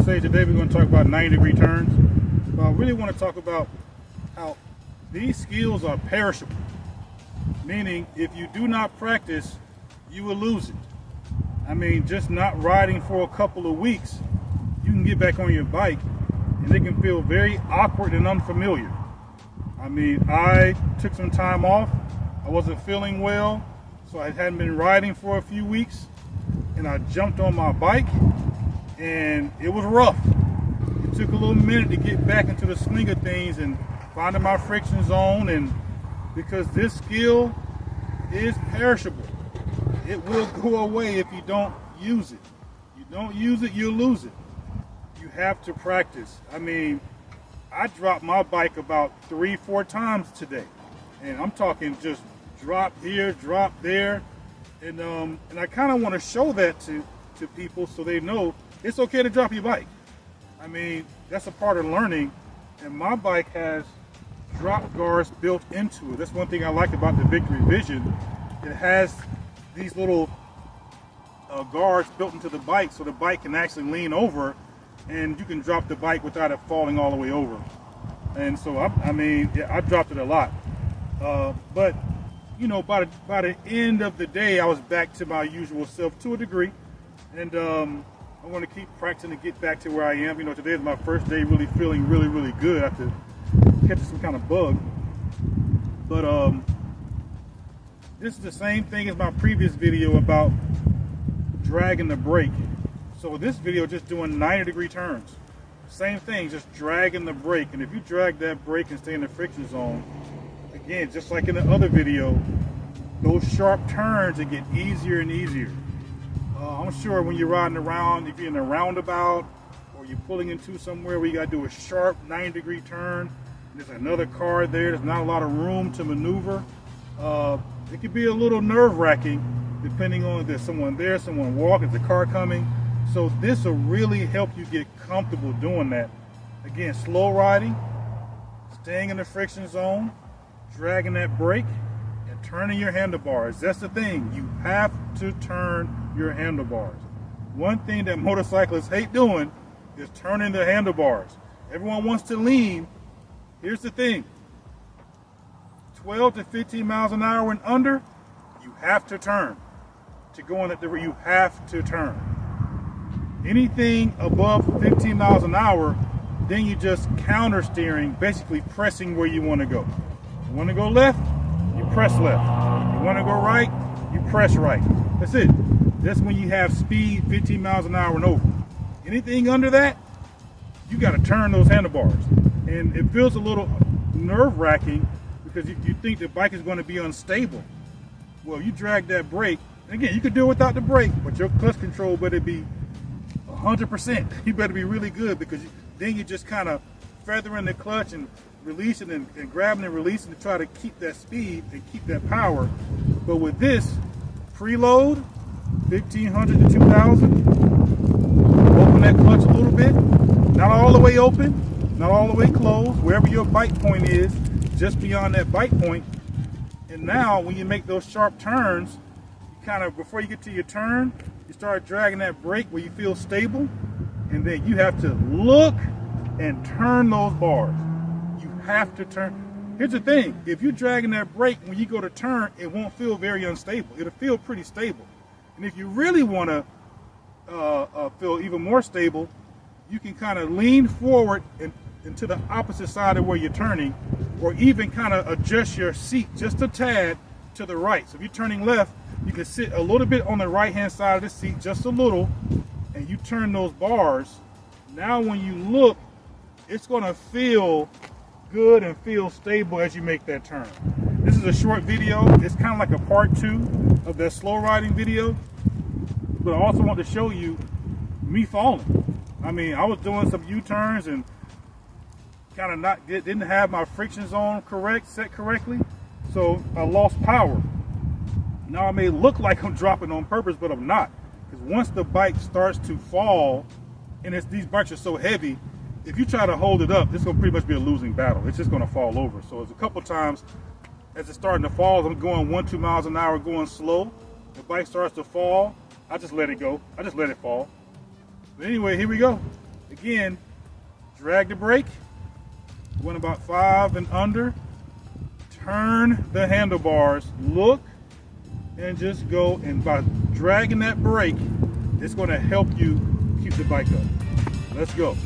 say today we're going to talk about 90-degree turns. But I really want to talk about how these skills are perishable. Meaning, if you do not practice, you will lose it. I mean, just not riding for a couple of weeks, you can get back on your bike and it can feel very awkward and unfamiliar. I mean, I took some time off. I wasn't feeling well, so I hadn't been riding for a few weeks, and I jumped on my bike and it was rough. It took a little minute to get back into the swing of things and finding my friction zone, and because this skill is perishable. It will go away if you don't use it. You don't use it, you'll lose it. You have to practice. I mean, I dropped my bike about 3-4 times today. And I'm talking just drop here, drop there. And I kind of want to show that to people so they know it's okay to drop your bike. I mean, that's a part of learning. And my bike has drop guards built into it. That's one thing I like about the Victory Vision. It has these little guards built into the bike so the bike can actually lean over and you can drop the bike without it falling all the way over. And so, I mean, I dropped it a lot. But, you know, by the end of the day, I was back to my usual self to a degree. And I want to keep practicing to get back to where I am. You know, today is my first day really feeling really good after catching some kind of bug. But this is the same thing as my previous video about dragging the brake. So this video just doing 90-degree turns. Same thing, just dragging the brake. And if you drag that brake and stay in the friction zone, again, just like in the other video, those sharp turns, it get easier and easier. I'm sure when you're riding around, if you're in a roundabout or you're pulling into somewhere where you got to do a sharp 90-degree turn, there's another car there's not a lot of room to maneuver. It can be a little nerve-wracking depending on if there's someone there, someone walking, is a car coming. So this will really help you get comfortable doing that. Again, slow riding, staying in the friction zone, dragging that brake, and turning your handlebars. That's the thing. You have to turn your handlebars. One thing that motorcyclists hate doing is turning their handlebars. Everyone wants to lean. Here's the thing. 12 to 15 miles an hour and under, you have to turn. To go in that direction, you have to turn. Anything above 15 miles an hour, then you just counter steering, basically pressing where you want to go. You want to go left, you press left. You want to go right, you press right. That's it. That's when you have speed 15 miles an hour and over. Anything under that, you got to turn those handlebars. And it feels a little nerve-wracking because you think the bike is going to be unstable. Well, you drag that brake. Again, you could do it without the brake, but your clutch control better be 100%. You better be really good, because then you're just kind of feathering the clutch and releasing and grabbing and releasing to try to keep that speed and keep that power. But with this, preload, 1500 to 2000, open that clutch a little bit, not all the way open, not all the way closed, wherever your bite point is, just beyond that bite point. And now when you make those sharp turns, you kind of, before you get to your turn, you start dragging that brake where you feel stable, and then you have to look and turn those bars. You have to turn. Here's the thing, if you're dragging that brake when you go to turn, it won't feel very unstable. It'll feel pretty stable. And if you really want to feel even more stable, you can kind of lean forward and to the opposite side of where you're turning, or even kind of adjust your seat just a tad to the right. So if you're turning left, you can sit a little bit on the right-hand side of the seat, just a little, and you turn those bars. Now when you look, it's going to feel good and feel stable as you make that turn. This is a short video. It's kind of like a part 2 of that slow riding video, but I also want to show you me falling. I mean, I was doing some U-turns and kind of didn't have my friction zone set correctly, so I lost power. Now I may look like I'm dropping on purpose, but I'm not, because once the bike starts to fall, and these bikes are so heavy, if you try to hold it up, it's going to pretty much be a losing battle. It's just going to fall over. So it's a couple times as it's starting to fall, I'm going 1-2 miles an hour, going slow. The bike starts to fall, I just let it go. I just let it fall. But anyway, here we go. Again, drag the brake, going about 5 and under, turn the handlebars, look, and just go, and by dragging that brake, it's going to help you keep the bike up. Let's go.